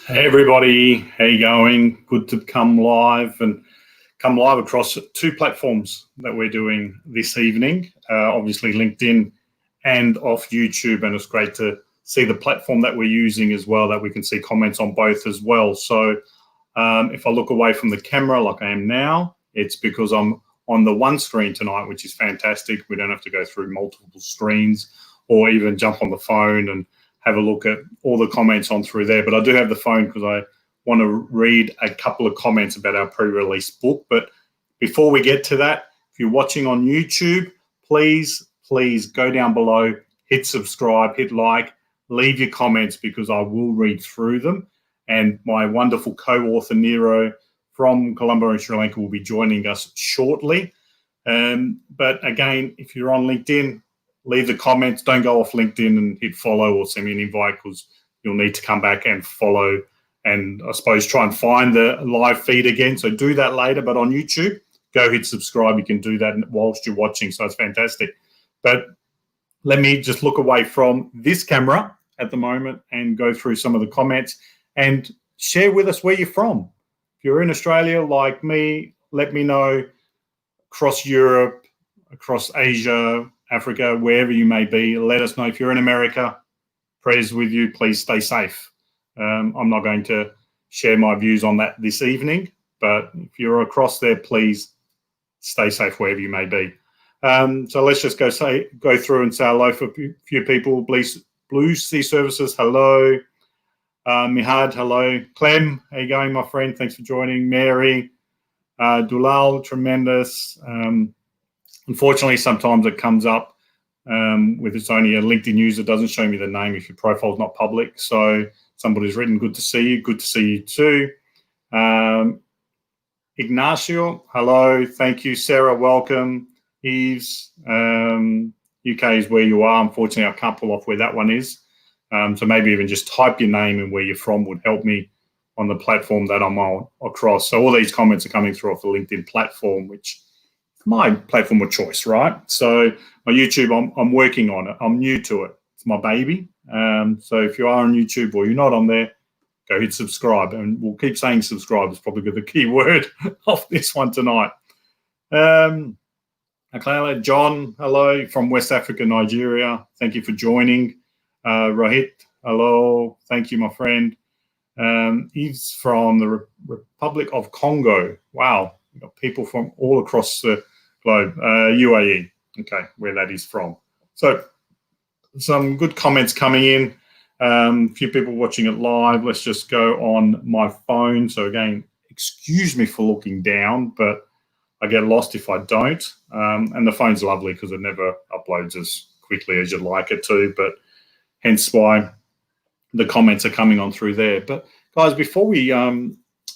Hey everybody, how you going? Good to come live across two platforms that we're doing this evening, obviously LinkedIn and off YouTube, and it's great to see the platform that we're using as well, that we can see comments on both as well. So if I look away from the camera like I am now, it's because I'm on the one screen tonight, which is fantastic. We don't have to go through multiple screens or even jump on the phone and have a look at all the comments on through there. But I do have the phone because I want to read a couple of comments about our pre-release book. But before we get to that, if you're watching on YouTube, please go down below, hit subscribe, hit like, leave your comments because I will read through them. And my wonderful co-author, Nero, from Colombo and Sri Lanka will be joining us shortly. But again, if you're on LinkedIn, leave the comments. Don't go off LinkedIn and hit follow or send me an invite, because you'll need to come back and follow and I suppose try and find the live feed again. So do that later. But on YouTube, go hit subscribe. You can do that whilst you're watching. So it's fantastic. But let me just look away from this camera at the moment and go through some of the comments and share with us where you're from. If you're in Australia like me, let me know. Across Europe, across Asia, Africa, wherever you may be, let us know. If you're in America, prayers with you. Please stay safe. I'm not going to share my views on that this evening, but if you're across there, please stay safe wherever you may be. So let's just go through and say hello for a few people. Blue Sea Services, hello. Mihad, hello. Clem, how you going, my friend? Thanks for joining. Mary, Dulal, tremendous. Unfortunately, sometimes it comes up with it's only a LinkedIn user. It doesn't show me the name if your profile's not public. So somebody's written, good to see you. Good to see you too. Ignacio, hello. Thank you. Sarah, welcome. Eves, UK is where you are. Unfortunately, I can't pull off where that one is. So maybe even just type your name and where you're from would help me on the platform that I'm on across. So all these comments are coming through off the LinkedIn platform, which my platform of choice, right? So my YouTube, I'm working on it. I'm new to it. It's my baby. So if you are on YouTube or you're not on there, go hit subscribe. And we'll keep saying subscribe. It's probably the key word of this one tonight. John, hello from West Africa, Nigeria. Thank you for joining. Rohit, hello. Thank you, my friend. Eve's from the Republic of Congo. Wow. We've got people from all across the globe. UAE, okay, where that is from. So some good comments coming in. A few people watching it live. Let's just go on my phone. So again, excuse me for looking down, but I get lost if I don't. And the phone's lovely because it never uploads as quickly as you'd like it to, but hence why the comments are coming on through there. But guys, before we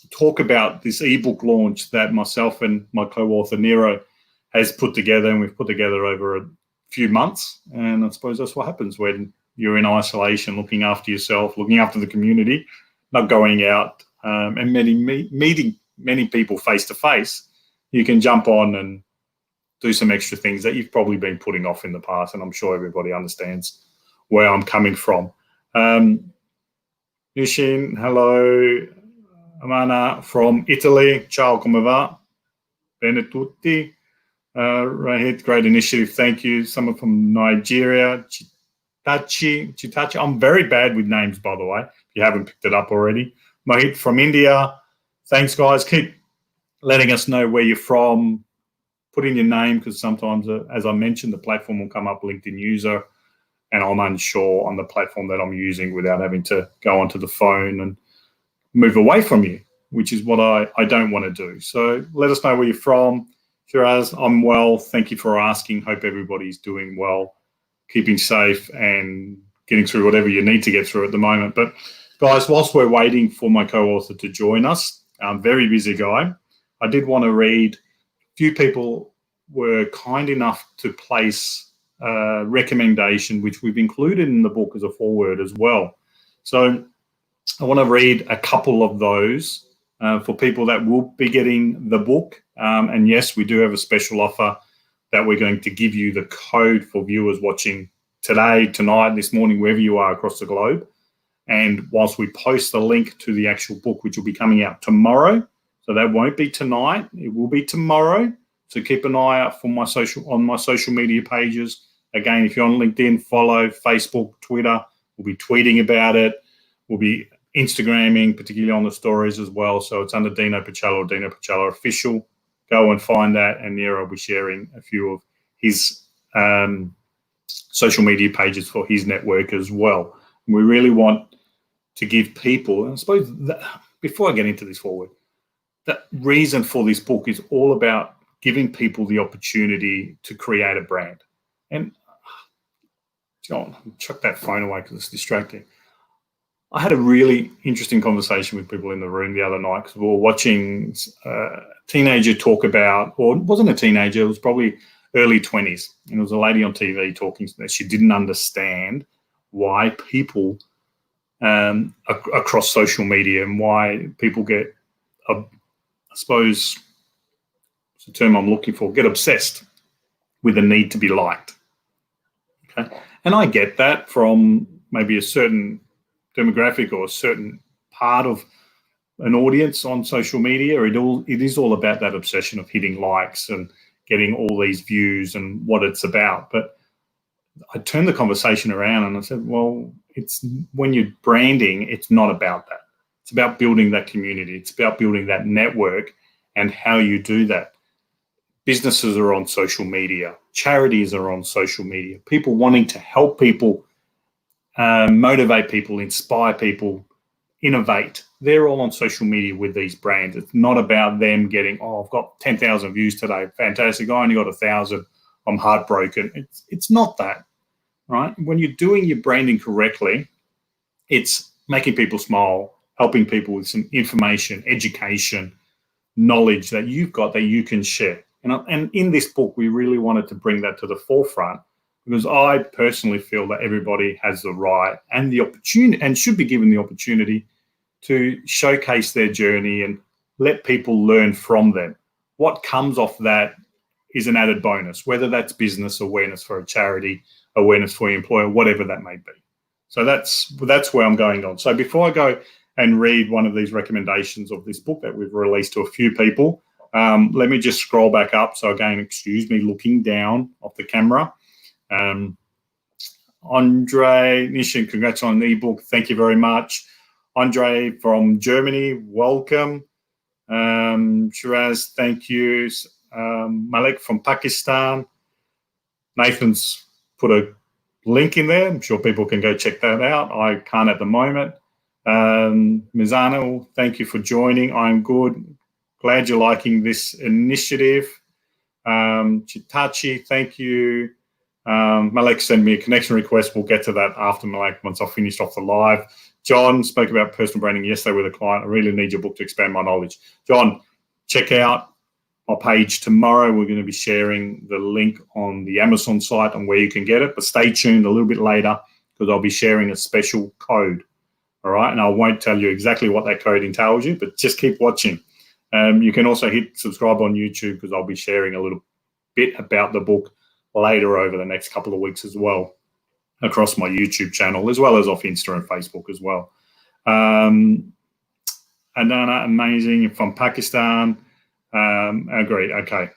talk about this ebook launch that myself and my co-author Nero has put together, and we've put together over a few months, and I suppose that's what happens when you're in isolation, looking after yourself, looking after the community, not going out and meeting many people face to face. You can jump on and do some extra things that you've probably been putting off in the past, and I'm sure everybody understands where I'm coming from. Yushin, hello. Amana from Italy. Ciao, come va? Bene tutti. Rahit, great initiative. Thank you. Someone from Nigeria. Chitachi. I'm very bad with names, by the way, if you haven't picked it up already. Mohit from India. Thanks, guys. Keep letting us know where you're from. Put in your name, because sometimes, as I mentioned, the platform will come up LinkedIn user, and I'm unsure on the platform that I'm using without having to go onto the phone and move away from you, which is what I don't want to do. So let us know where you're from. Shiraz, I'm well. Thank you for asking. Hope everybody's doing well, keeping safe and getting through whatever you need to get through at the moment. But guys, whilst we're waiting for my co-author to join us, I'm very busy guy. I did want to read. A few people were kind enough to place a recommendation, which we've included in the book as a foreword as well. So I want to read a couple of those for people that will be getting the book. And yes, we do have a special offer that we're going to give you the code for viewers watching today, tonight, this morning, wherever you are across the globe. And whilst we post the link to the actual book, which will be coming out tomorrow, so that won't be tonight, it will be tomorrow. So keep an eye out for my social media pages. Again, if you're on LinkedIn, follow, Facebook, Twitter. We'll be tweeting about it. We'll be Instagramming, particularly on the stories as well. So it's under Dino Pacella or Dino Pacella Official. Go and find that, and Nero will be sharing a few of his social media pages for his network as well. And we really want to give people, and I suppose that, before I get into this forward, the reason for this book is all about giving people the opportunity to create a brand. And John, chuck that phone away because it's distracting. I had a really interesting conversation with people in the room the other night because we were watching a teenager talk about, or it wasn't a teenager, it was probably early 20s. And there was a lady on TV talking that she didn't understand why people across social media and why people get, I suppose, it's the term I'm looking for, get obsessed with the need to be liked. Okay, and I get that from maybe a certain demographic or a certain part of an audience on social media. It is all about that obsession of hitting likes and getting all these views and what it's about. But I turned the conversation around and I said, well, it's when you're branding, it's not about that. It's about building that community. It's about building that network and how you do that. Businesses are on social media. Charities are on social media. People wanting to help people, motivate people, inspire people, innovate. They're all on social media with these brands. It's not about them getting, oh, I've got 10,000 views today. Fantastic. I only got 1,000. I'm heartbroken. It's not that, right? When you're doing your branding correctly, it's making people smile, helping people with some information, education, knowledge that you've got that you can share. And in this book, we really wanted to bring that to the forefront because I personally feel that everybody has the right and the opportunity and should be given the opportunity to showcase their journey and let people learn from them. What comes off that is an added bonus, whether that's business awareness for a charity, awareness for your employer, whatever that may be. So that's where I'm going on. So before I go and read one of these recommendations of this book that we've released to a few people, let me just scroll back up. So again, excuse me, looking down off the camera. Andre Nishin, congrats on the ebook. Thank you very much. Andre from Germany, welcome. Shiraz, thank you. Malik from Pakistan. Nathan's put a link in there. I'm sure people can go check that out. I can't at the moment. Mizano, thank you for joining. I'm good. Glad you're liking this initiative. Chitachi, thank you. Malik sent me a connection request. We'll get to that after Malik once I've finished off the live. John spoke about personal branding yesterday with a client. I really need your book to expand my knowledge. John, check out my page tomorrow. We're going to be sharing the link on the Amazon site on where you can get it. But stay tuned a little bit later because I'll be sharing a special code. All right. And I won't tell you exactly what that code entails you, but just keep watching. You can also hit subscribe on YouTube because I'll be sharing a little bit about the book later over the next couple of weeks as well across my YouTube channel, as well as off Insta and Facebook as well. Adana, amazing, from Pakistan. Agreed. Okay.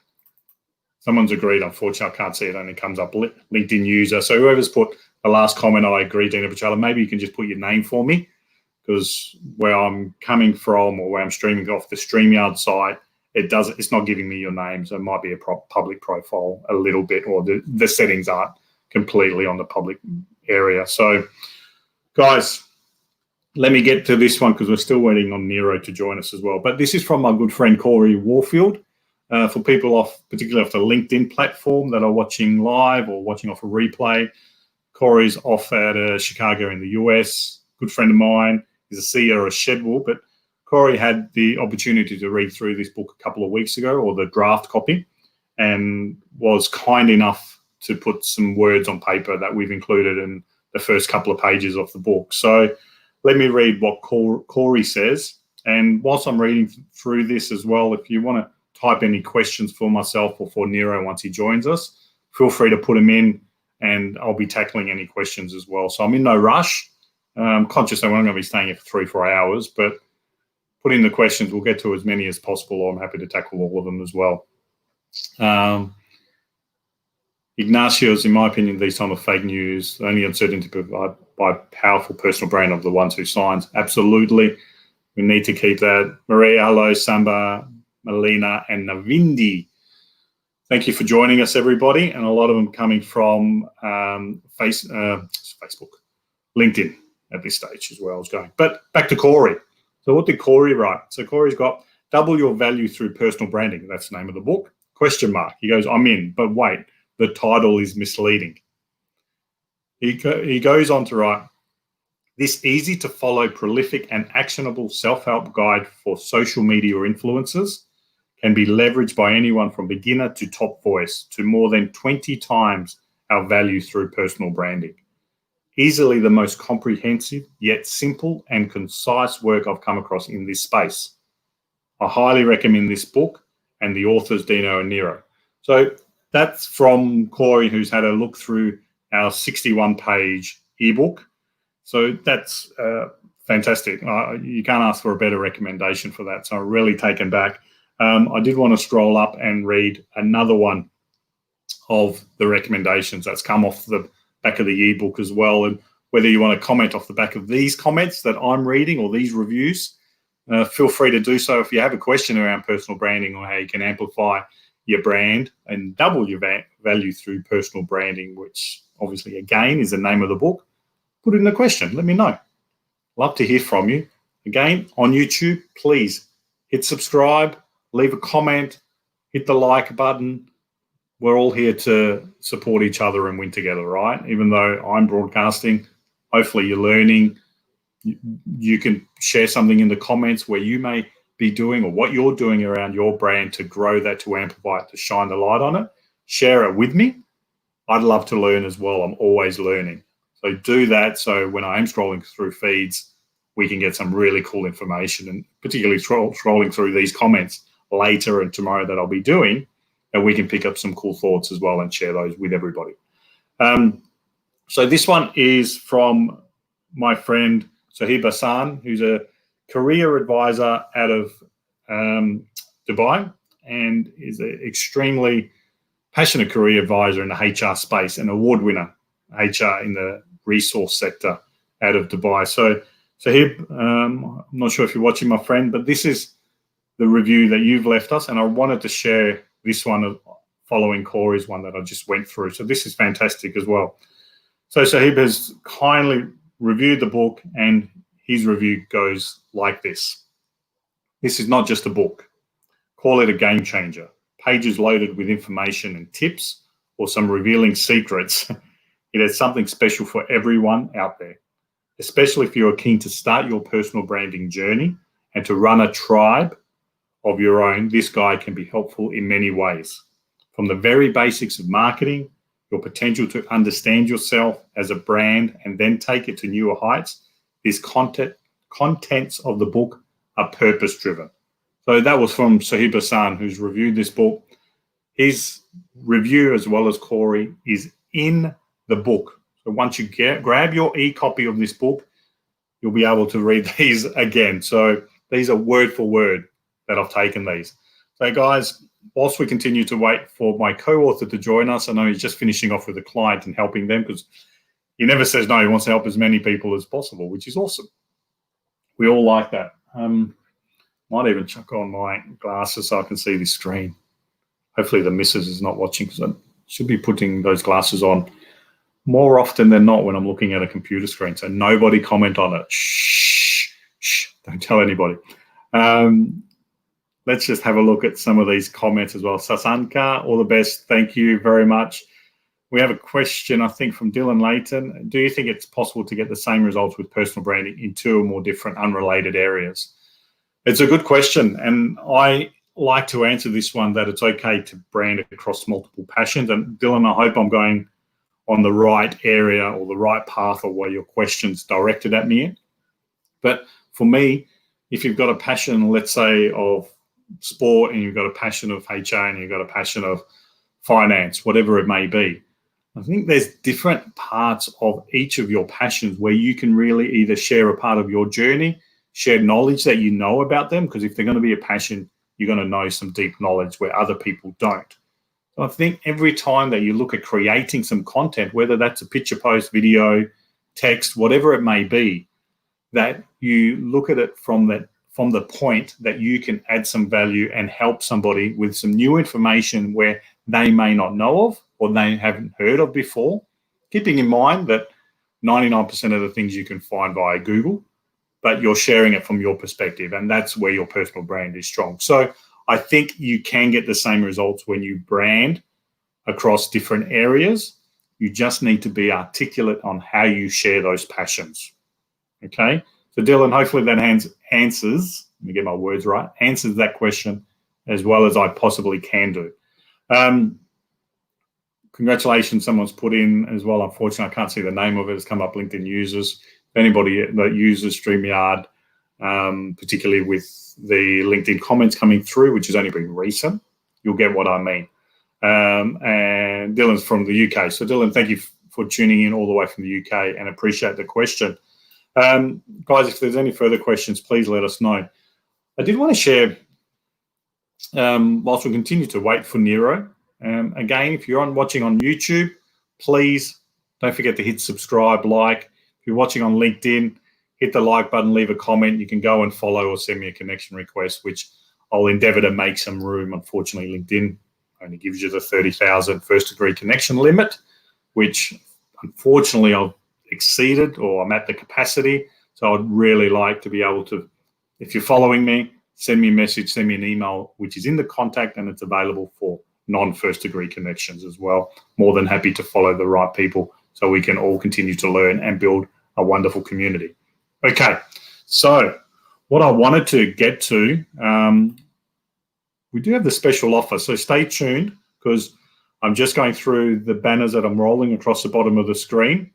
Someone's agreed. Unfortunately, I can't see it. Only comes up LinkedIn user. So whoever's put the last comment, I agree, Dino Pacella, maybe you can just put your name for me because where I'm coming from or where I'm streaming off the StreamYard site, it's not giving me your name. So it might be a public profile a little bit, or the settings aren't completely on the public area. So guys, let me get to this one because we're still waiting on Nero to join us as well. But this is from my good friend Corey Warfield. For people particularly off the LinkedIn platform that are watching live or watching off a replay, Corey's off at Chicago in the US. Good friend of mine. He's a CEO of Shedwool, but Corey had the opportunity to read through this book a couple of weeks ago, or the draft copy, and was kind enough to put some words on paper that we've included in the first couple of pages of the book. So let me read what Corey says. And whilst I'm reading through this as well, if you want to type any questions for myself or for Nero once he joins us, feel free to put them in and I'll be tackling any questions as well. So I'm in no rush. Conscious that we're not going to be staying here for 3-4 hours, but put in the questions. We'll get to as many as possible. I'm happy to tackle all of them as well. Ignacio's, in my opinion, these time of fake news, the only uncertainty provided by powerful personal brand of the ones who signs. Absolutely. We need to keep that. Maria, hello, Samba, Melina, and Navindi. Thank you for joining us, everybody. And a lot of them coming from Facebook, LinkedIn at this stage as well as going. But back to Corey. So what did Corey write? So Corey's got double your value through personal branding. That's the name of the book. Question mark. He goes, I'm in, but wait, the title is misleading. He goes on to write, this easy to follow, prolific and actionable self-help guide for social media influencers can be leveraged by anyone from beginner to top voice to more than 20 times our value through personal branding. Easily the most comprehensive yet simple and concise work I've come across in this space. I highly recommend this book and the authors Dino and Nero. So that's from Corey, who's had a look through our 61-page ebook. So that's fantastic. You can't ask for a better recommendation for that. So I'm really taken back. I did want to scroll up and read another one of the recommendations that's come off the back of the ebook as well. And whether you want to comment off the back of these comments that I'm reading or these reviews, feel free to do so. If you have a question around personal branding or how you can amplify your brand and double your value through personal branding, which obviously, again, is the name of the book, put in the question. Let me know. Love to hear from you. Again, on YouTube, please hit subscribe, leave a comment, hit the like button. We're all here to support each other and win together, right? Even though I'm broadcasting, hopefully you're learning. You can share something in the comments where you may be doing or what you're doing around your brand to grow that, to amplify it, to shine the light on it. Share it with me. I'd love to learn as well. I'm always learning. So do that so when I am scrolling through feeds, we can get some really cool information, and particularly scrolling through these comments later and tomorrow that I'll be doing, and we can pick up some cool thoughts as well and share those with everybody. So this one is from my friend Sahib Hassan, who's a career advisor out of Dubai and is an extremely passionate career advisor in the HR space, an award winner HR in the resource sector out of Dubai. So Sahib, I'm not sure if you're watching, my friend, but this is the review that you've left us, and I wanted to share this one following Corey's one that I just went through. So this is fantastic as well. So Sahib has kindly reviewed the book, and his review goes like this. This is not just a book. Call it a game changer. Pages loaded with information and tips or some revealing secrets. It has something special for everyone out there, especially if you're keen to start your personal branding journey and to run a tribe of your own. This guide can be helpful in many ways. From the very basics of marketing, your potential to understand yourself as a brand and then take it to newer heights, these contents of the book are purpose-driven. So that was from Sahib Hassan, who's reviewed this book. His review, as well as Corey, is in the book. So once you grab your e-copy of this book, you'll be able to read these again. So these are word for word that I've taken these. So guys, whilst we continue to wait for my co-author to join us, I know he's just finishing off with a client and helping them, because he never says no. He wants to help as many people as possible, which is awesome. We all like that. Might even chuck on my glasses so I can see this screen. Hopefully the missus is not watching, because I should be putting those glasses on more often than not when I'm looking at a computer screen. So nobody comment on it. Shh, shh, don't tell anybody. Let's just have a look at some of these comments as well. Sasanka, all the best. Thank you very much. We have a question, I think, from Dylan Layton. Do you think it's possible to get the same results with personal branding in 2 or more different unrelated areas? It's a good question, and I like to answer this one that it's okay to brand across multiple passions. And Dylan, I hope I'm going on the right area or the right path or where your question's directed at me in. But for me, if you've got a passion, let's say, of sport, and you've got a passion of HR, and you've got a passion of finance, whatever it may be, I think there's different parts of each of your passions where you can really either share a part of your journey, share knowledge that you know about them, because if they're going to be a passion, you're going to know some deep knowledge where other people don't. So I think every time that you look at creating some content, whether that's a picture post, video, text, whatever it may be, that you look at it from the point that you can add some value and help somebody with some new information where they may not know of or they haven't heard of before, keeping in mind that 99% of the things you can find via Google, but you're sharing it from your perspective, and that's where your personal brand is strong. So I think you can get the same results when you brand across different areas. You just need to be articulate on how you share those passions. Okay, so Dylan, hopefully that answers, let me get my words right, answers that question as well as I possibly can do. Congratulations, someone's put in as well. Unfortunately, I can't see the name of it. It's come up LinkedIn users. If anybody that uses StreamYard, particularly with the LinkedIn comments coming through, which has only been recent, you'll get what I mean. And Dylan's from the UK. So Dylan, thank you for tuning in all the way from the UK and appreciate the question. Guys, if there's any further questions, please let us know. I did want to share, whilst we continue to wait for Nero, again, if you're watching on YouTube, please don't forget to hit subscribe, like. If you're watching on LinkedIn, hit the like button, leave a comment. You can go and follow or send me a connection request, which I'll endeavour to make some room. Unfortunately, LinkedIn only gives you the 30,000 first degree connection limit, which unfortunately I've exceeded, or I'm at the capacity. So I'd really like to be able to, if you're following me, send me a message, send me an email, which is in the contact, and it's available for non-first degree connections as well. More than happy to follow the right people so we can all continue to learn and build a wonderful community. Okay, so what I wanted to get to, we do have the special offer, so stay tuned because I'm just going through the banners that I'm rolling across the bottom of the screen,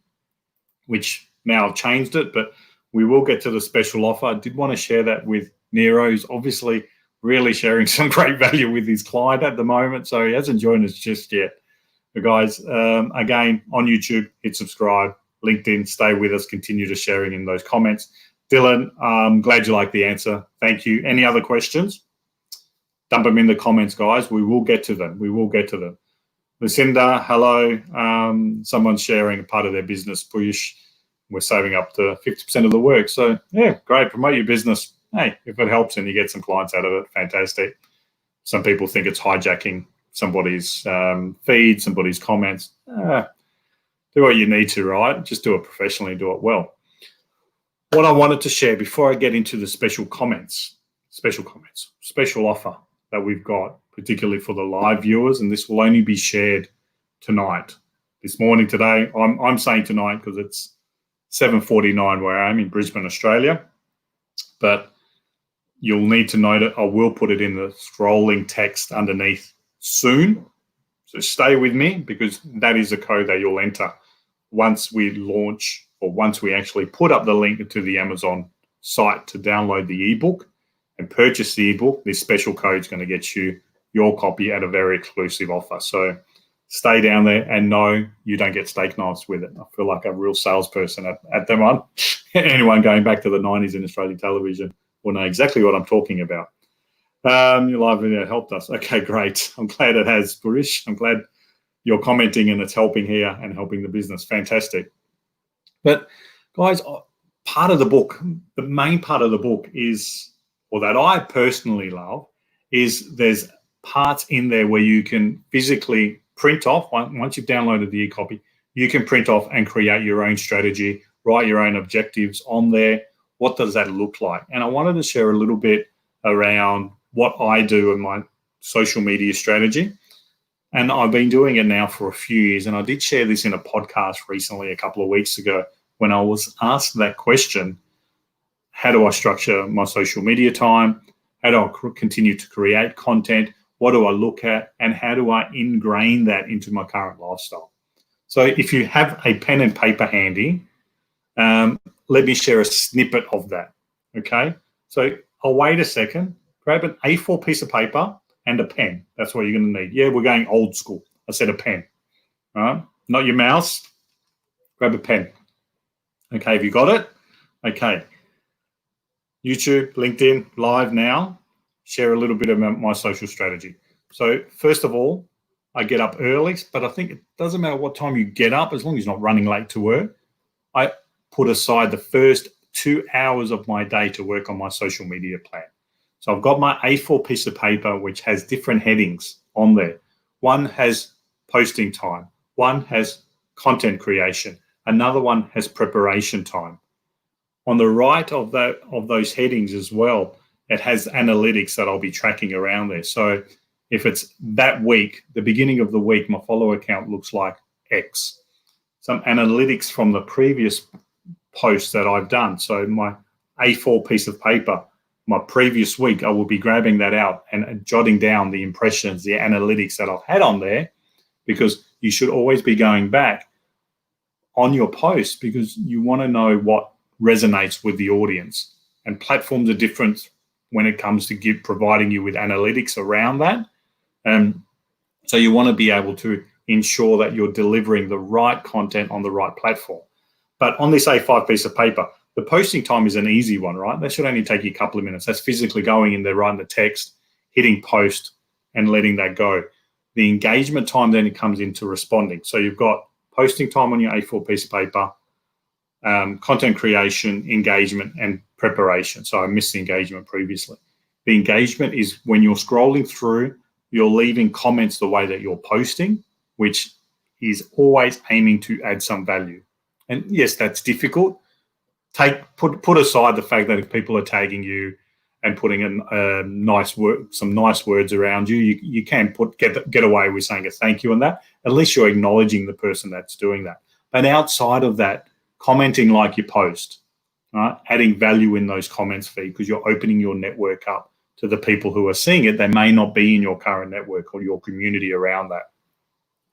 which now I've changed it, but we will get to the special offer. I did want to share that with Nero, who's obviously really sharing some great value with his client at the moment, so he hasn't joined us just yet. But guys, again, on YouTube, hit subscribe, LinkedIn, stay with us, continue to sharing in those comments. Dylan, I'm glad you like the answer. Thank you. Any other questions? Dump them in the comments, guys. We will get to them. We will get to them. Lucinda, hello. Someone's sharing a part of their business push. We're saving up to 50% of the work. So, yeah, great. Promote your business. Hey, if it helps and you get some clients out of it, fantastic. Some people think it's hijacking somebody's feed, somebody's comments. Do what you need to, right? Just do it professionally, do it well. What I wanted to share before I get into the special offer that we've got, particularly for the live viewers, and this will only be shared tonight. This morning, today, I'm saying tonight because it's 7:49 where I am in Brisbane, Australia. But you'll need to note it. I will put it in the scrolling text underneath soon. So stay with me because that is a code that you'll enter once we launch, or once we actually put up the link to the Amazon site to download the ebook and purchase the ebook. This special code is going to get you your copy at a very exclusive offer. So stay down there and know you don't get steak knives with it. I feel like a real salesperson at the moment. Anyone going back to the 90s in Australian television will know exactly what I'm talking about. Your live video helped us. Okay, great. I'm glad it has, Burish. I'm glad you're commenting and it's helping here and helping the business. Fantastic. But guys, part of the book, the main part of the book is, or that I personally love, is there's parts in there where you can physically print off. Once you've downloaded the e-copy, you can print off and create your own strategy, write your own objectives on there. What does that look like? And I wanted to share a little bit around what I do in my social media strategy. And I've been doing it now for a few years. And I did share this in a podcast recently, a couple of weeks ago, when I was asked that question: how do I structure my social media time? How do I continue to create content? What do I look at? And how do I ingrain that into my current lifestyle? So if you have a pen and paper handy, let me share a snippet of that, okay? So I'll wait a second, grab an A4 piece of paper and a pen. That's what you're going to need. Yeah, we're going old school. I said a pen, all right? not your mouse, grab a pen. Okay, have you got it? Okay. YouTube, LinkedIn, live now. Share a little bit about my social strategy. So first of all, I get up early, but I think it doesn't matter what time you get up, as long as you're not running late to work. I put aside the first 2 hours of my day to work on my social media plan. So I've got my A4 piece of paper, which has different headings on there. One has posting time. One has content creation. Another one has preparation time. On the right of those headings as well, it has analytics that I'll be tracking around there. So if it's that week, the beginning of the week, my follower count looks like X. Some analytics from the previous posts that I've done. So my A4 piece of paper, my previous week, I will be grabbing that out and jotting down the impressions, the analytics that I've had on there, because you should always be going back on your posts because you want to know what resonates with the audience. And platforms are different when it comes to providing you with analytics around that. So you want to be able to ensure that you're delivering the right content on the right platform. But on this A5 piece of paper, the posting time is an easy one, right? That should only take you a couple of minutes. That's physically going in there, writing the text, hitting post, and letting that go. The engagement time then it comes into responding. So you've got posting time on your A4 piece of paper, content creation, engagement, and preparation. So I missed the engagement previously. The engagement is when you're scrolling through, you're leaving comments the way that you're posting, which is always aiming to add some value. And yes, that's difficult. Put aside the fact that if people are tagging you and putting in some nice words around you, you can get away with saying a thank you on that. At least you're acknowledging the person that's doing that. But outside of that, commenting like you post, right? Adding value in those comments feed because you're opening your network up to the people who are seeing it. They may not be in your current network or your community around that.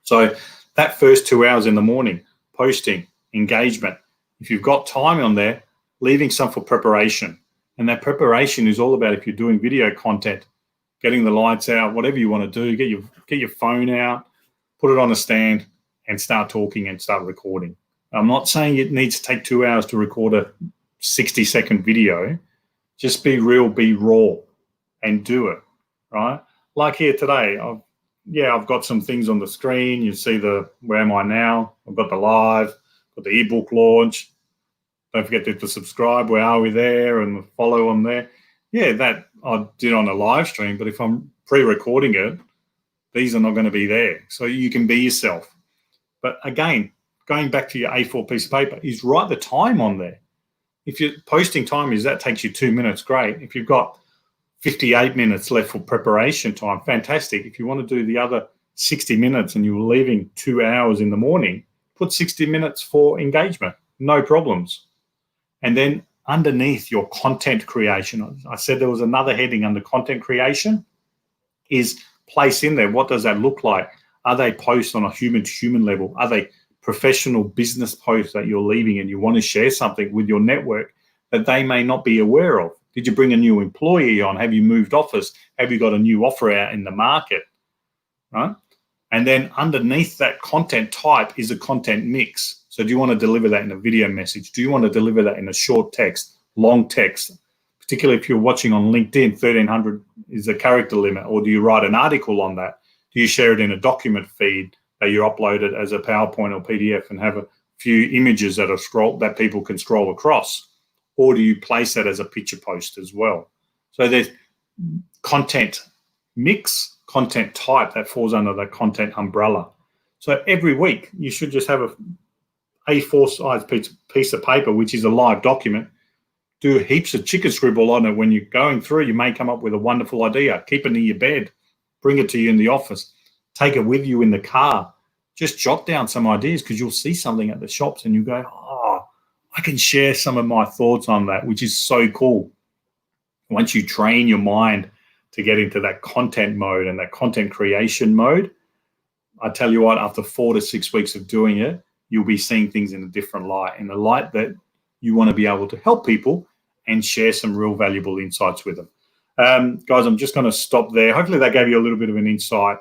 So that first 2 hours in the morning, posting, engagement, if you've got time on there, leaving some for preparation. And that preparation is all about, if you're doing video content, getting the lights out, whatever you want to do, get your phone out, put it on a stand and start talking and start recording. I'm not saying it needs to take 2 hours to record a 60-second video. Just be real, be raw, and do it, right? Like here today, I've got some things on the screen. You see where am I now? I've got the live, got the ebook launch. Don't forget to subscribe. Where are we there? And follow on there. Yeah, that I did on a live stream, but if I'm pre-recording it, these are not going to be there. So you can be yourself. But again, going back to your A4 piece of paper, is write the time on there. If your posting time that takes you 2 minutes, great. If you've got 58 minutes left for preparation time, fantastic. If you want to do the other 60 minutes and you're leaving 2 hours in the morning, put 60 minutes for engagement, no problems. And then underneath your content creation, I said there was another heading under content creation, is place in there, what does that look like? Are they posts on a human-to-human level? Are they professional business posts that you're leaving and you want to share something with your network that they may not be aware of? Did you bring a new employee on? Have you moved office? Have you got a new offer out in the market? Right? And then underneath that content type is a content mix. So do you want to deliver that in a video message? Do you want to deliver that in a short text, long text? Particularly if you're watching on LinkedIn, 1300 is the character limit. Or do you write an article on that? Do you share it in a document feed that you upload it as a PowerPoint or PDF and have a few images that people can scroll across? Or do you place that as a picture post as well? So there's content mix, content type that falls under the content umbrella. So every week you should just have a A4 size piece of paper, which is a live document. Do heaps of chicken scribble on it. When you're going through, you may come up with a wonderful idea. Keep it near your bed. Bring it to you in the office. Take it with you in the car. Just jot down some ideas because you'll see something at the shops and you go, oh, I can share some of my thoughts on that, which is so cool. Once you train your mind to get into that content mode and that content creation mode, I tell you what, after 4 to 6 weeks of doing it, you'll be seeing things in a different light, in the light that you want to be able to help people and share some real valuable insights with them. Guys, I'm just going to stop there. Hopefully that gave you a little bit of an insight.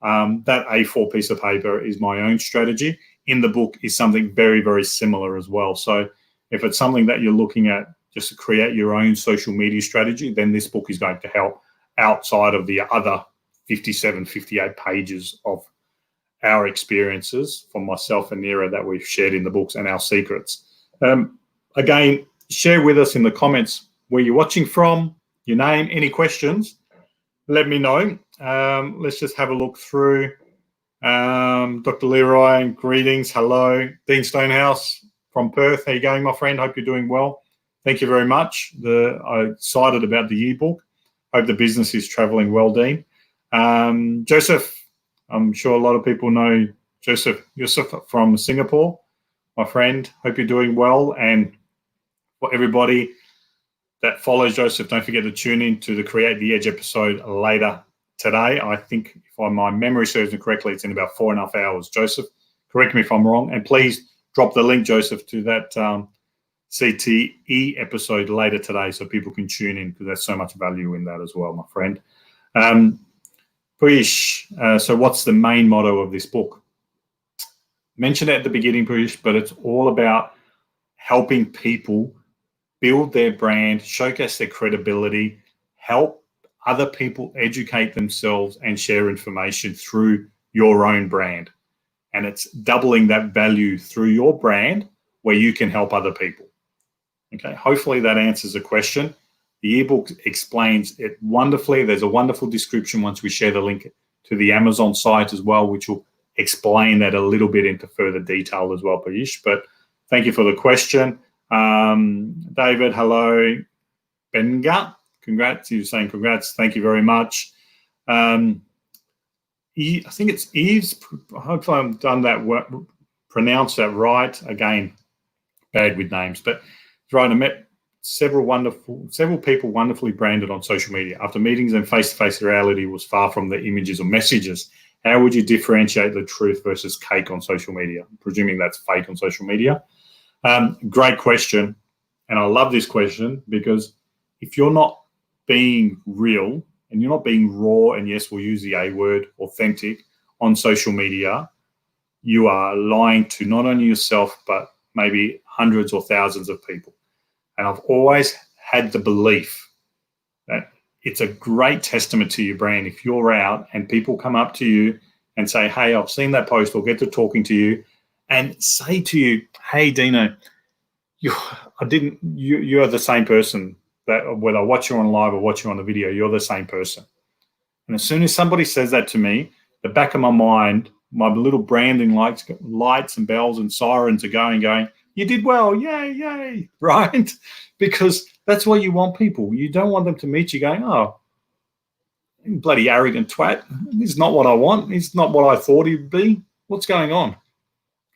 That A4 piece of paper is my own strategy. in the book is something very, very similar as well. So if it's something that you're looking at just to create your own social media strategy, then this book is going to help outside of the other 57, 58 pages of our experiences from myself and Nira that we've shared in the books and our secrets. Again, share with us in the comments where you're watching from, your name, any questions, let me know. Let's just have a look through. Dr. Leroy, greetings, hello. Dean Stonehouse from Perth, how you going, my friend? Hope you're doing well. Thank you very much. I'm excited about the ebook. Hope the business is traveling well, Dean. Joseph, I'm sure a lot of people know Joseph Yusuf from Singapore, my friend. Hope you're doing well. And for everybody that follows Joseph, don't forget to tune in to the Create the Edge episode later today. I think if my memory serves me correctly, it's in about 4.5 hours. Joseph, correct me if I'm wrong. And please drop the link, Joseph, to that CTE episode later today so people can tune in, because there's so much value in that as well, my friend. Puyish, so what's the main motto of this book? Mentioned it at the beginning, Puyish, but it's all about helping people build their brand, showcase their credibility, help other people educate themselves and share information through your own brand. And it's doubling that value through your brand where you can help other people. Okay, hopefully that answers the question. The ebook explains it wonderfully. There's a wonderful description once we share the link to the Amazon site as well, which will explain that a little bit into further detail as well, Payish. But thank you for the question. David, hello. Benga, congrats. You're saying congrats. Thank you very much. I think it's Eve's. Hopefully I've done that, pronounced that right. Again, bad with names, but right. I met several people wonderfully branded on social media. After meetings and face-to-face, reality was far from the images or messages. How would you differentiate the truth versus cake on social media? I'm presuming that's fake on social media. Great question. And I love this question, because if you're not being real and you're not being raw, and yes, we'll use the A word, authentic, on social media, you are lying to not only yourself, but maybe hundreds or thousands of people. And I've always had the belief that it's a great testament to your brand if you're out and people come up to you and say, hey, I've seen that post, or get to talking to you and say to you, hey, Dino, you're the same person. That whether I watch you on live or watch you on the video, you're the same person. And as soon as somebody says that to me, the back of my mind, my little branding lights and bells and sirens are going, you did well, yay, yay, right? Because that's what you want people. You don't want them to meet you going, oh, bloody arrogant twat. This is not what I want. It's not what I thought he'd be. What's going on?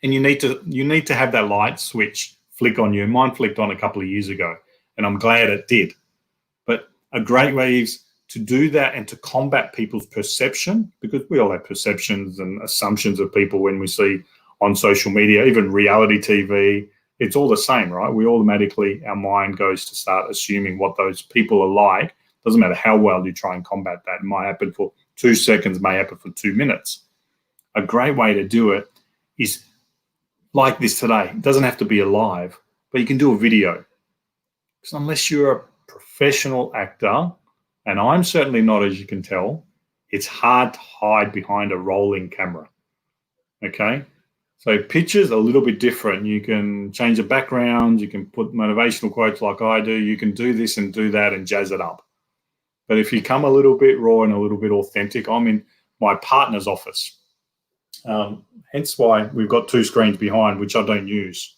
And you need to have that light switch flick on you. Mine flicked on a couple of years ago, and I'm glad it did. But a great way is to do that and to combat people's perception, because we all have perceptions and assumptions of people when we see on social media, even reality TV. It's all the same, right? We automatically, our mind goes to start assuming what those people are like. Doesn't matter how well you try and combat that. It might happen for 2 seconds, may happen for 2 minutes. A great way to do it is like this today. It doesn't have to be a live, but you can do a video. Because unless you're a professional actor, and I'm certainly not, as you can tell, it's hard to hide behind a rolling camera. Okay? So pictures are a little bit different. You can change the background. You can put motivational quotes like I do. You can do this and do that and jazz it up. But if you come a little bit raw and a little bit authentic, I'm in my partner's office. Hence why we've got 2 screens behind, which I don't use,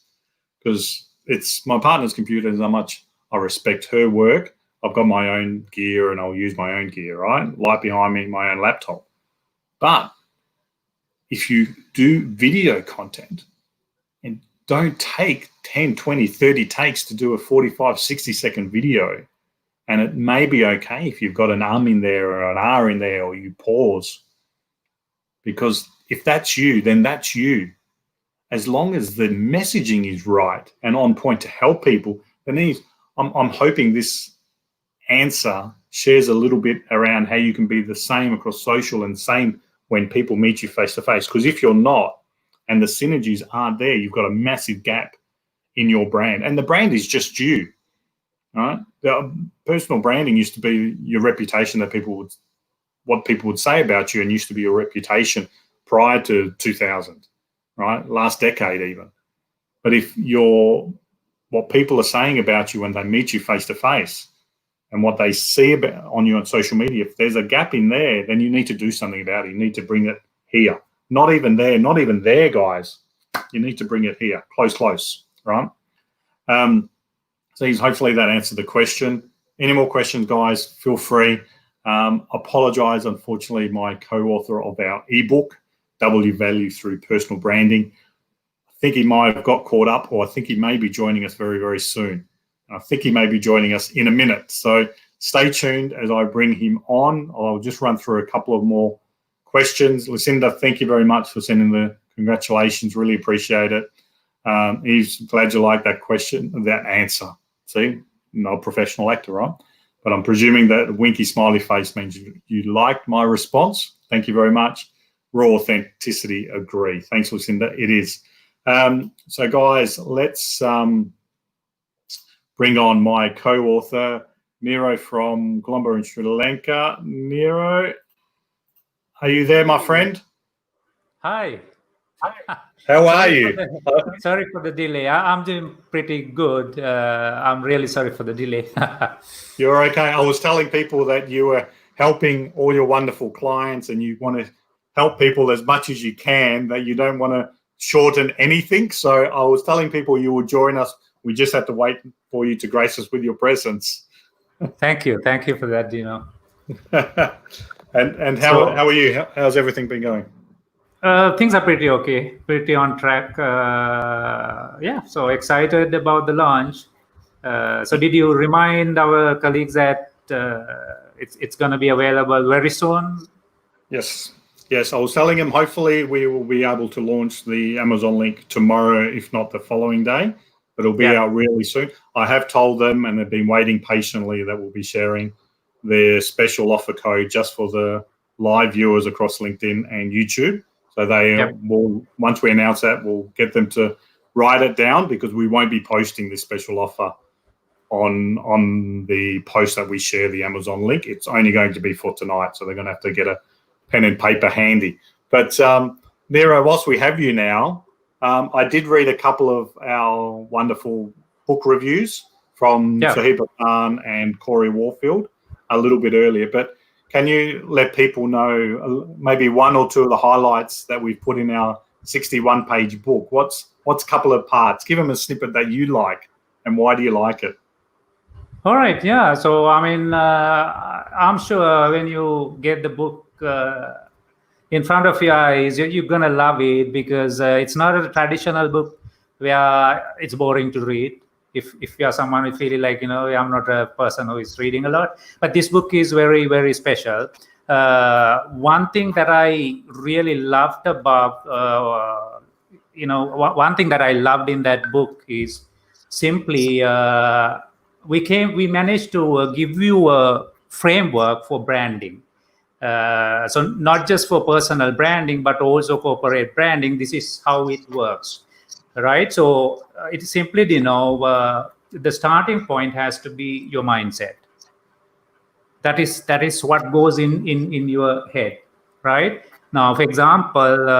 because it's my partner's computer and how much I respect her work. I've got my own gear and I'll use my own gear, right? Light behind me, my own laptop. But if you do video content and don't take 10, 20, 30 takes to do a 45, 60-second video, and it may be okay if you've got an in there or an R in there, or you pause, because if that's you, then that's you. As long as the messaging is right and on point to help people, then I'm hoping this answer shares a little bit around how you can be the same across social and same when people meet you face to face. Because if you're not, and the synergies aren't there, you've got a massive gap in your brand. And the brand is just you, right? Personal branding used to be your reputation that what people would say about you, and used to be your reputation prior to 2000, right? Last decade even. But if what people are saying about you when they meet you face to face, and what they see on you on social media, if there's a gap in there, then you need to do something about it. You need to bring it here. Not even there, guys. You need to bring it here, close, right? So hopefully that answered the question. Any more questions, guys, feel free. Apologize, unfortunately, my co-author of our ebook, W Value Through Personal Branding, I think he might have got caught up, or I think he may be joining us very, very soon. I think he may be joining us in a minute. So stay tuned as I bring him on. I'll just run through a couple of more questions. Lucinda, thank you very much for sending the congratulations. Really appreciate it. He's glad you like that question, that answer. See, no professional actor, right? But I'm presuming that the winky smiley face means you liked my response. Thank you very much. Raw authenticity, agree. Thanks, Lucinda. It is. So, guys, let's bring on my co-author, Nero from Colombo in Sri Lanka. Nero, are you there, my friend? Hi. How are you? Sorry for the delay. I'm doing pretty good. I'm really sorry for the delay. You're okay. I was telling people that you were helping all your wonderful clients, and you want to help people as much as you can, that you don't want to shorten anything. So I was telling people you would join us. We just have to wait for you to grace us with your presence. Thank you for that, Dino. And how are you? How's everything been going? Things are pretty okay, pretty on track. Yeah, so excited about the launch. So did you remind our colleagues that it's going to be available very soon? Yes. I was telling them hopefully we will be able to launch the Amazon link tomorrow, if not the following day. But it'll be out really soon. I have told them, and they've been waiting patiently, that we'll be sharing their special offer code just for the live viewers across LinkedIn and YouTube. So they will, once we announce that, we'll get them to write it down, because we won't be posting this special offer on the post that we share the Amazon link. It's only going to be for tonight, so they're going to have to get a pen and paper handy. But Nero, whilst we have you now, I did read a couple of our wonderful book reviews from Sahib Khan and Corey Warfield a little bit earlier, but can you let people know maybe one or two of the highlights that we've put in our 61-page book? What's a couple of parts? Give them a snippet that you like, and why do you like it? All right, yeah. So, I mean, I'm sure when you get the book in front of your eyes, you're going to love it, because it's not a traditional book where it's boring to read. If you're someone who feels like, I'm not a person who is reading a lot, but this book is very, very special. One thing that I really loved about, one thing that I loved in that book is simply we managed to give you a framework for branding. So not just for personal branding, but also corporate branding. This is how it works. Right, so it's simply, the starting point has to be your mindset. That is what goes in your head, right? Now, for example,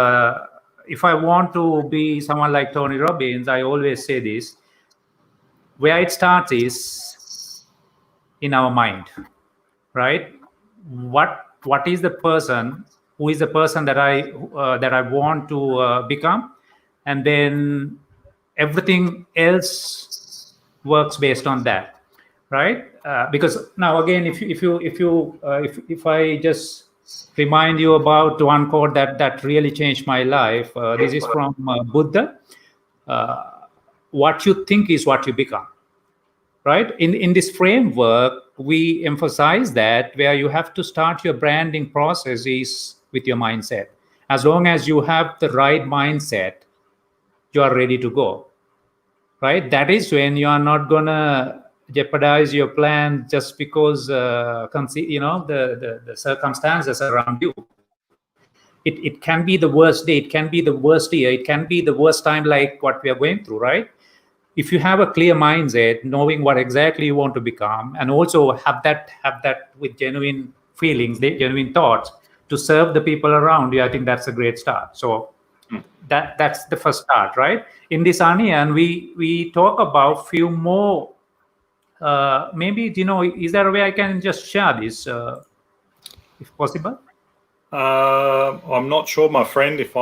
if I want to be someone like Tony Robbins, I always say this: where it starts is in our mind, right? What is the person? Who is the person that I want to become? And then everything else works based on that, right? Because now again, if I just remind you about one quote that really changed my life, this is from Buddha. What you think is what you become, right? In this framework, we emphasize that where you have to start your branding process is with your mindset. As long as you have the right mindset, you are ready to go, right? That is when you are not gonna jeopardize your plan just because the circumstances around you. it can be the worst day, it can be the worst year, it can be the worst time like what we are going through, right? If you have a clear mindset, knowing what exactly you want to become, and also have that with genuine feelings, genuine thoughts to serve the people around you, I think that's a great start. So that's the first start, right? In this onion, we talk about few more. Maybe is there a way I can just share this, if possible? I'm not sure, my friend. If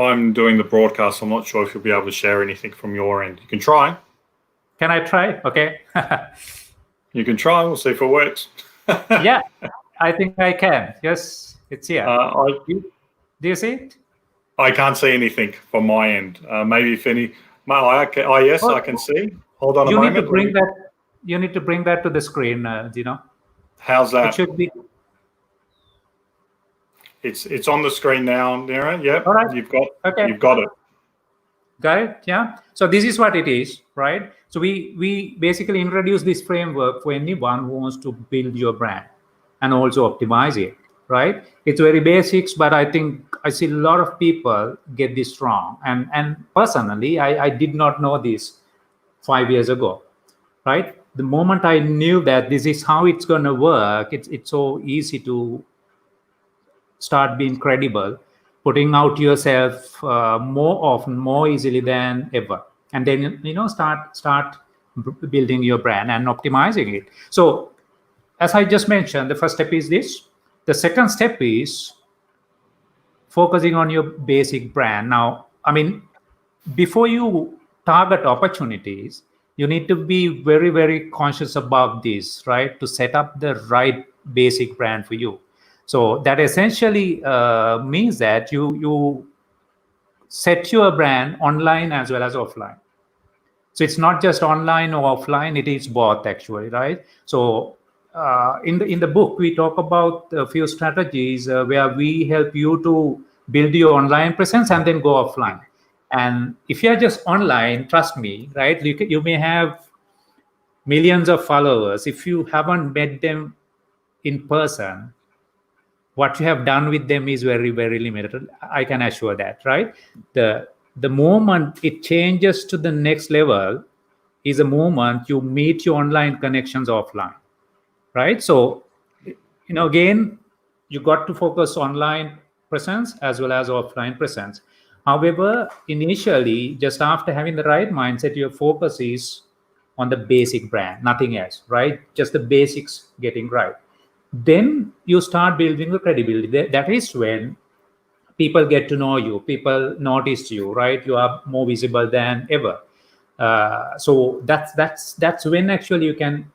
I'm doing the broadcast, I'm not sure if you'll be able to share anything from your end. You can try. Can I try? Okay. You can try. We'll see if it works. Yeah, I think I can. Yes, it's here. Do you see it? I can't see anything from my end. Maybe if any. Yes, I can see. Hold on a moment. You need to bring that to the screen, Dino. How's that? It should be. It's on the screen now, Nira. Yep. All right. You've got it. Got it? Yeah. So this is what it is, right? So we basically introduce this framework for anyone who wants to build your brand and also optimize it, right? It's very basics, but I think I see a lot of people get this wrong. And personally, I did not know this 5 years ago, right? The moment I knew that this is how it's going to work, it's so easy to start being credible, putting out yourself more often, more easily than ever, and then start building your brand and optimizing it. So as I just mentioned, the first step is this. The second step is focusing on your basic brand. Now, I mean, before you target opportunities, you need to be very, very conscious about this, right? To set up the right basic brand for you. So that essentially means that you set your brand online as well as offline. So it's not just online or offline; it is both, actually, right? So in the book, we talk about a few strategies where we help you to build your online presence and then go offline. And if you're just online, trust me, right? You may have millions of followers. If you haven't met them in person, what you have done with them is very, very limited. I can assure that, right? The moment it changes to the next level is a moment you meet your online connections offline, right? So, again, you got to focus online presence as well as offline presence. However, initially, just after having the right mindset, your focus is on the basic brand, nothing else, right? Just the basics getting right. Then you start building the credibility. That is when people get to know you, people notice you, right? You are more visible than ever. So that's when actually you can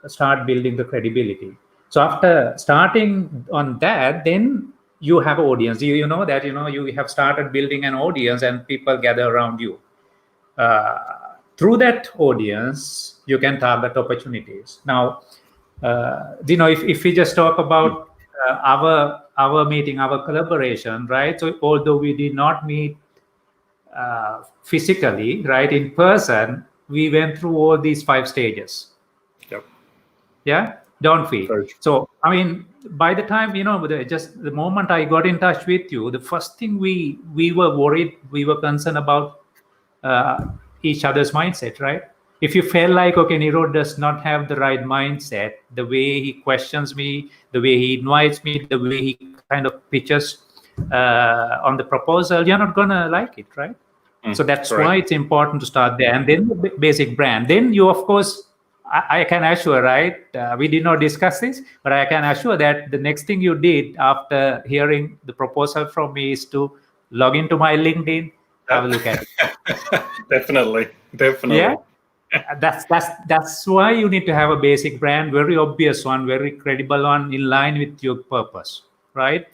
start building the credibility. So after starting on that, then you have audience. You know that you have started building an audience and people gather around you. Through that audience, you can target opportunities. Now, if we just talk about our meeting, our collaboration, right? So although we did not meet physically, right, in person, we went through all these 5 stages. Yep. Yeah, don't we? So I mean, by the time just the moment I got in touch with you, the first thing we were worried, we were concerned about each other's mindset, right? If you feel like, okay, Niro does not have the right mindset, the way he questions me, the way he invites me, the way he kind of pitches on the proposal, you're not gonna like it, right? So that's why it's important to start there, and then the basic brand. Then you, of course, I can assure, right? We did not discuss this, but I can assure that the next thing you did after hearing the proposal from me is to log into my LinkedIn, have a look at it. Definitely. Yeah. That's why you need to have a basic brand, very obvious one, very credible one, in line with your purpose, right?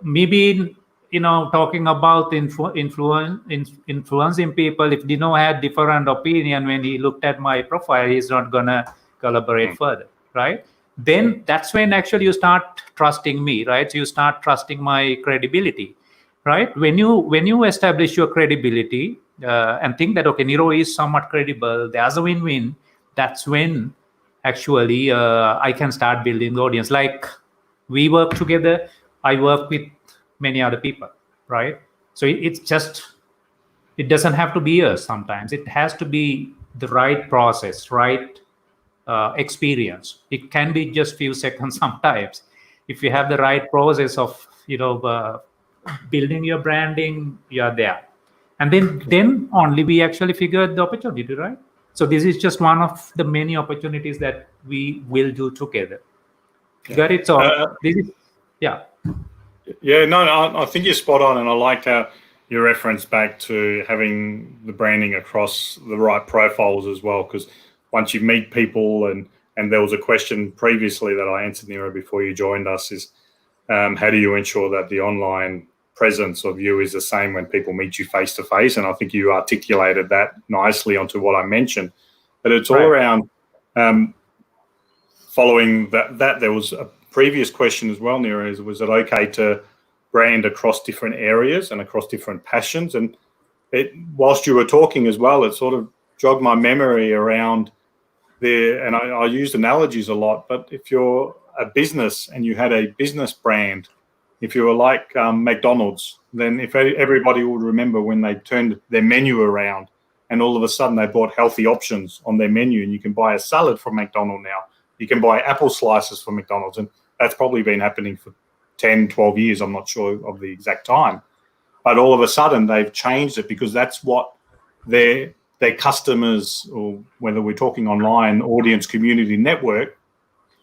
Maybe talking about influencing people. If Dino had different opinion when he looked at my profile, he's not gonna collaborate further, right? Then that's when actually you start trusting me, right? So you start trusting my credibility, right? When you establish your credibility and think that, okay, Niro is somewhat credible, there's a win-win, that's when actually I can start building the audience. Like, we work together, I work with many other people, right? So it's just, it doesn't have to be years. Sometimes it has to be the right process, right experience. It can be just few seconds sometimes. If you have the right process of building your branding, you are there. And then only we actually figured the opportunity, right? So this is just one of the many opportunities that we will do together. Got it? So this is, yeah. Yeah, no, I think you're spot on, and I liked how you reference back to having the branding across the right profiles as well, because once you meet people, and there was a question previously that I answered, Nero, before you joined us, is how do you ensure that the online presence of you is the same when people meet you face to face? And I think you articulated that nicely onto what I mentioned, but it's all around following that. There was a previous question as well, Nero, is was it okay to brand across different areas and across different passions? And whilst you were talking as well, it sort of jogged my memory around there, and I use analogies a lot, but if you're a business and you had a business brand, if you were like McDonald's, then if everybody would remember when they turned their menu around and all of a sudden they brought healthy options on their menu, and you can buy a salad from McDonald's now, you can buy apple slices from McDonald's, and that's probably been happening for 10, 12 years, I'm not sure of the exact time. But all of a sudden they've changed it because that's what their customers, or whether we're talking online, audience, community, network,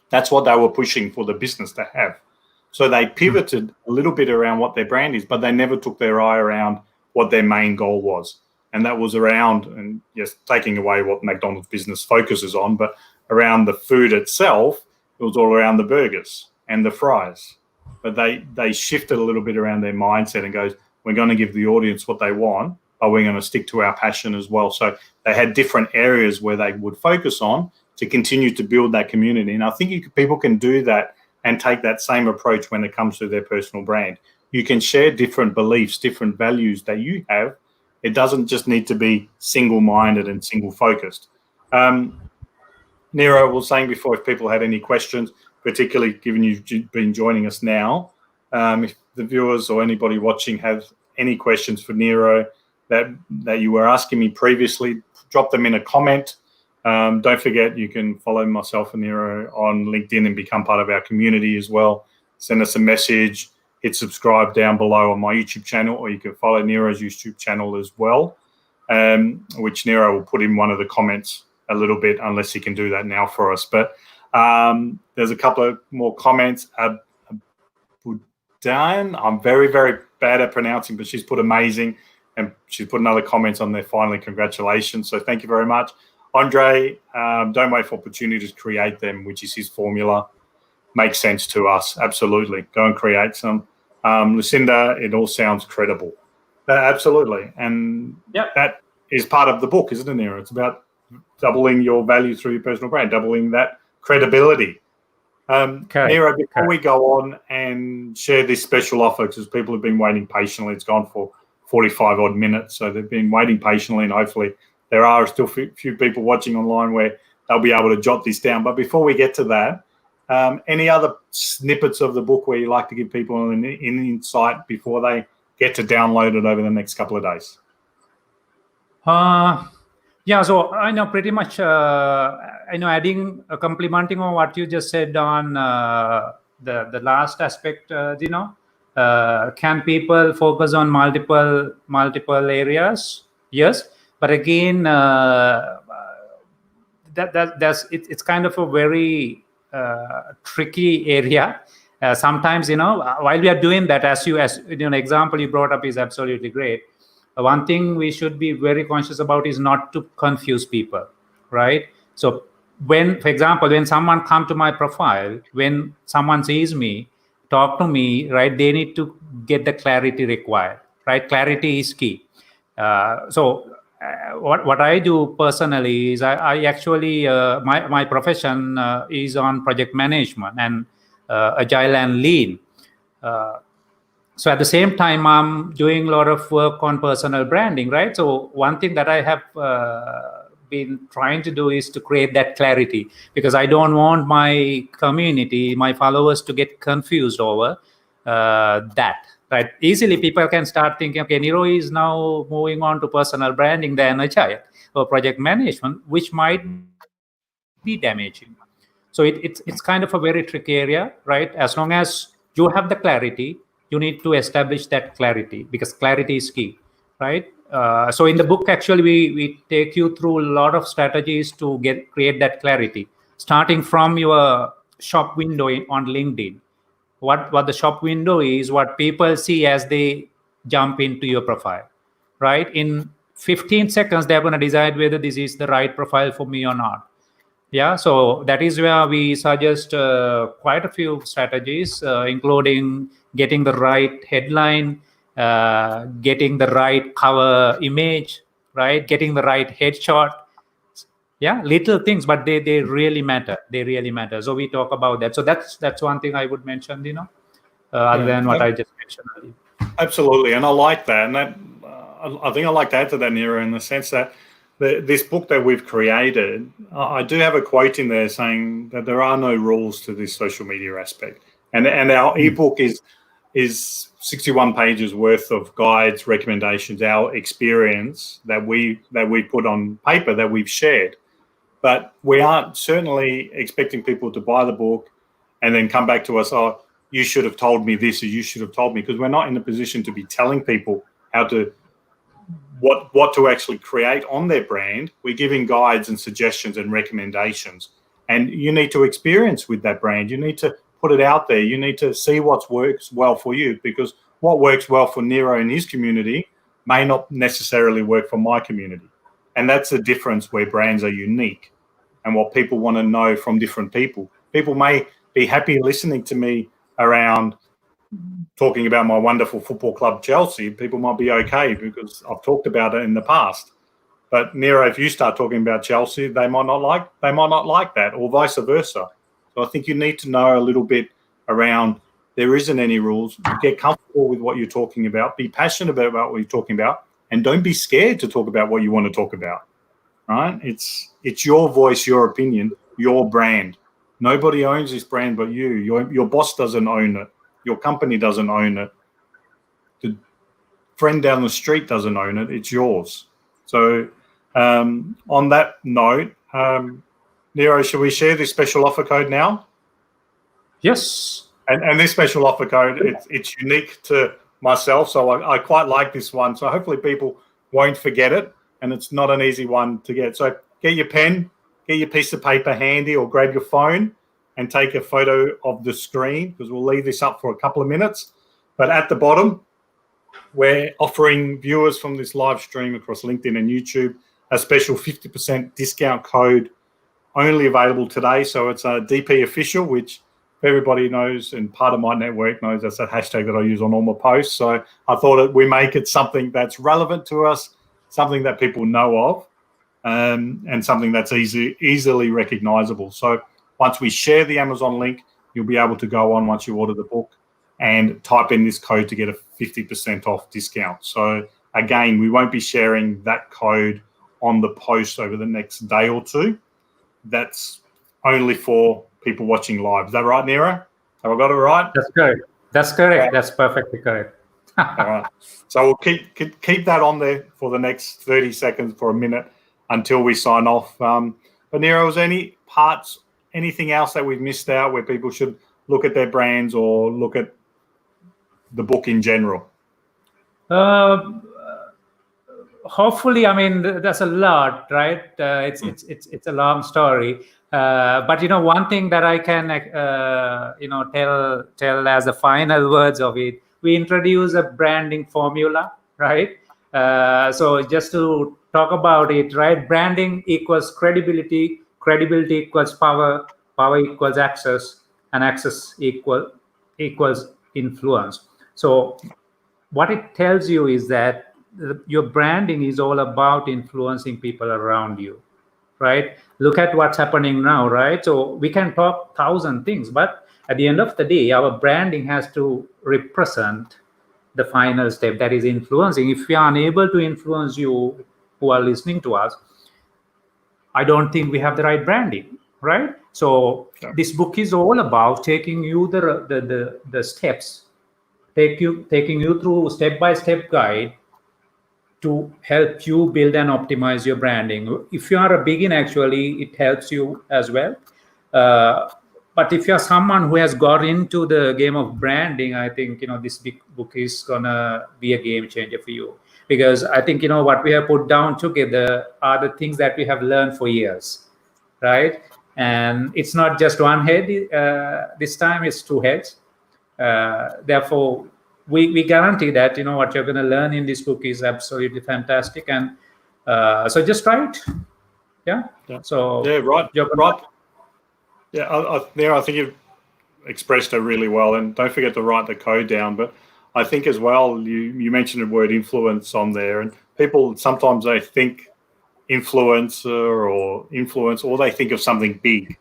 that's what they were pushing for the business to have. So they pivoted a little bit around what their brand is, but they never took their eye around what their main goal was. And that was around, and yes, taking away what McDonald's business focuses on, but around the food itself, it was all around the burgers and the fries. But they shifted a little bit around their mindset and goes, we're going to give the audience what they want, but we're going to stick to our passion as well. So they had different areas where they would focus on to continue to build that community. And I think people can do that and take that same approach when it comes to their personal brand. You can share different beliefs, different values that you have. It doesn't just need to be single-minded and single-focused. Nero was saying before, if people had any questions, particularly given you've been joining us now, if the viewers or anybody watching have any questions for Nero that you were asking me previously, drop them in a comment. Don't forget, you can follow myself and Nero on LinkedIn and become part of our community as well. Send us a message, hit subscribe down below on my YouTube channel, or you can follow Nero's YouTube channel as well, which Nero will put in one of the comments a little bit, unless he can do that now for us. But there's a couple of more comments. Dan, I'm very, very bad at pronouncing, but she's put amazing, and she's put another comment on there. Finally, congratulations. So thank you very much. Andre, don't wait for opportunities, create them, which is his formula. Makes sense to us. Absolutely. Go and create some. Lucinda, it all sounds credible. Absolutely. And that is part of the book, isn't it, Nero? It's about doubling your value through your personal brand, doubling that credibility. Nero, before we go on and share this special offer, because people have been waiting patiently, it's gone for 45 odd minutes, so they've been waiting patiently, and hopefully there are still a few people watching online where they'll be able to jot this down. But before we get to that, any other snippets of the book where you like to give people an insight before they get to download it over the next couple of days? Yeah, so I know pretty much, adding, complimenting on what you just said on the last aspect, Dino, can people focus on multiple areas? Yes, but again, it's kind of a very tricky area. Sometimes, while we are doing that, as example you brought up is absolutely great. One thing we should be very conscious about is not to confuse people, right? So for example, when someone come to my profile, when someone sees me, talk to me, right, they need to get the clarity required, right? Clarity is key. What I do personally is I actually, my profession is on project management and agile and lean. So at the same time, I'm doing a lot of work on personal branding, right? So one thing that I have been trying to do is to create that clarity, because I don't want my community, my followers, to get confused over that, right? Easily people can start thinking, okay, Nero is now moving on to personal branding, then agile or project management, which might be damaging. So it's kind of a very tricky area, right? As long as you have the clarity, you need to establish that clarity, because clarity is key, right? So in the book, actually, we take you through a lot of strategies to create that clarity, starting from your shop window on LinkedIn. What the shop window is, what people see as they jump into your profile, right? In 15 seconds, they're going to decide whether this is the right profile for me or not. Yeah, so that is where we suggest quite a few strategies, including getting the right headline, getting the right cover image, right? Getting the right headshot. Yeah, little things, but they really matter. They really matter. So we talk about that. So that's one thing I would mention, other than what I just mentioned earlier. Absolutely, and I like that. And that I think I like to add to that, Nero, in the sense that this book that we've created, I do have a quote in there saying that there are no rules to this social media aspect, and our ebook is 61 pages worth of guides, recommendations, our experience that we put on paper that we've shared. But we aren't certainly expecting people to buy the book and then come back to us, oh, you should have told me this, or you should have told me, because we're not in a position to be telling people how to what to actually create on their brand. We're giving guides and suggestions and recommendations, and you need to experience with that brand. You need to put it out there. You need to see what works well for you, because what works well for Nero and his community may not necessarily work for my community. And that's the difference, where brands are unique and what people want to know from different people. People may be happy listening to me around talking about my wonderful football club, Chelsea. People might be okay because I've talked about it in the past. But Nero, if you start talking about Chelsea, they might not like that, or vice versa. So I think you need to know a little bit around, there isn't any rules. Get comfortable with what you're talking about. Be passionate about what you're talking about, and don't be scared to talk about what you want to talk about. Right? It's your voice, your opinion, your brand. Nobody owns this brand but you. Your boss doesn't own it. Your company doesn't own it. The friend down the street doesn't own it. It's yours. So on that note, Nero, should we share this special offer code now? Yes. And this special offer code, it's unique to myself, so I quite like this one. So hopefully people won't forget it, and it's not an easy one to get. So get your pen, get your piece of paper handy, or grab your phone and take a photo of the screen, because we'll leave this up for a couple of minutes. But at the bottom, we're offering viewers from this live stream across LinkedIn and YouTube a special 50% discount code, only available today. So it's a dpofficial, which everybody knows, and part of my network knows that's a hashtag that I use on all my posts. So I thought we make it something that's relevant to us, something that people know of, and something that's easily recognizable. So once we share the Amazon link, you'll be able to go on once you order the book and type in this code to get a 50% off discount. So again, we won't be sharing that code on the post over the next day or two. That's only for people watching live. Is that right, Nero? Have I got it right? That's correct. That's correct. Right. That's perfectly correct. All right. So we'll keep that on there for the next 30 seconds, for a minute, until we sign off. But Nero, is there anything else that we've missed out where people should look at their brands or look at the book in general? Hopefully, I mean, there's a lot, right? It's a long story. But one thing that I can tell as the final words of it, we introduce a branding formula, right? So just to talk about it, right? Branding equals credibility, credibility equals power, power equals access, and access equals influence. So what it tells you is that your branding is all about influencing people around you, right? Look at what's happening now, right? So we can talk 1,000 things, but at the end of the day, our branding has to represent the final step, that is influencing. If we are unable to influence you who are listening to us, I don't think we have the right branding, right? So This book is all about taking you the steps taking you through step-by-step guide to help you build and optimize your branding. If you are a beginner, actually, it helps you as well. But if you're someone who has got into the game of branding, I think this big book is gonna be a game changer for you, because I think what we have put down together are the things that we have learned for years, right? And it's not just one head. This time it's two heads. Therefore, we guarantee that what you're going to learn in this book is absolutely fantastic, and so just try it. Yeah. So yeah, right. Yeah, I think you've expressed it really well, and don't forget to write the code down. But I think as well, you mentioned the word influence on there, and people sometimes they think influencer or influence, or they think of something big,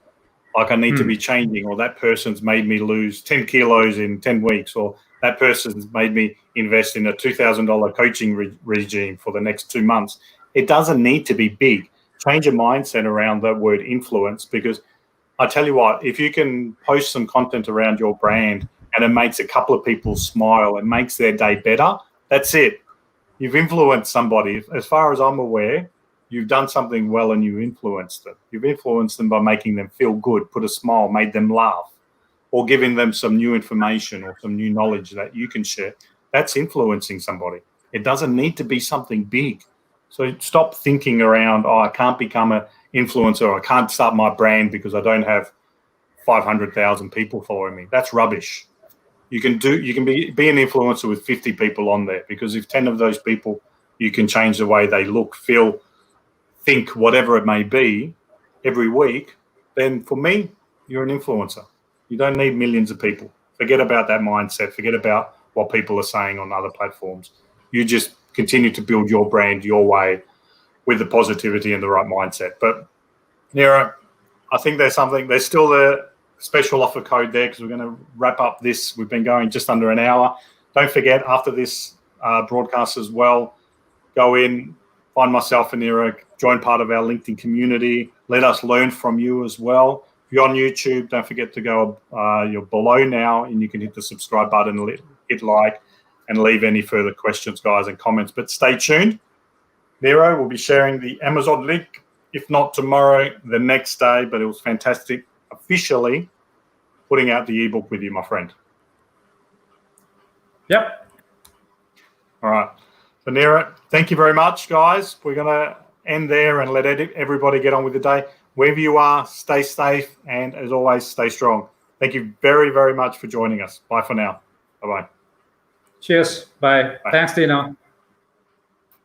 like I need to be changing, or that person's made me lose 10 kilos in 10 weeks, or that person's made me invest in a $2,000 coaching regime for the next 2 months. It doesn't need to be big. Change your mindset around that word influence, because I tell you what, if you can post some content around your brand and it makes a couple of people smile, it makes their day better, that's it. You've influenced somebody. As far as I'm aware, you've done something well and you influenced them. You've influenced them by making them feel good, put a smile, made them laugh, or giving them some new information or some new knowledge that you can share. That's influencing somebody. It doesn't need to be something big. So stop thinking around, I can't become an influencer, or I can't start my brand because I don't have 500,000 people following me. That's rubbish. You can be an influencer with 50 people on there, because if 10 of those people, you can change the way they look, feel, think, whatever it may be every week, then for me, you're an influencer. You don't need millions of people. Forget about that mindset. Forget about what people are saying on other platforms. You just continue to build your brand your way with the positivity and the right mindset. But Nero, I think there's still a special offer code there, because we're going to wrap up this. We've been going just under an hour. Don't forget, after this broadcast as well, go in, find myself and Nero, join part of our LinkedIn community. Let us learn from you as well. If you're on YouTube, don't forget to go, you're below now, and you can hit the subscribe button, hit like, and leave any further questions, guys, and comments. But stay tuned. Nero will be sharing the Amazon link, if not tomorrow, the next day. But it was fantastic officially putting out the ebook with you, my friend. Yep. All right. So Nero, thank you very much, guys. We're going to end there and let everybody get on with the day. Wherever you are, stay safe, and as always, stay strong. Thank you very, very much for joining us. Bye for now. Bye-bye. Cheers. Bye. Thanks, Dino.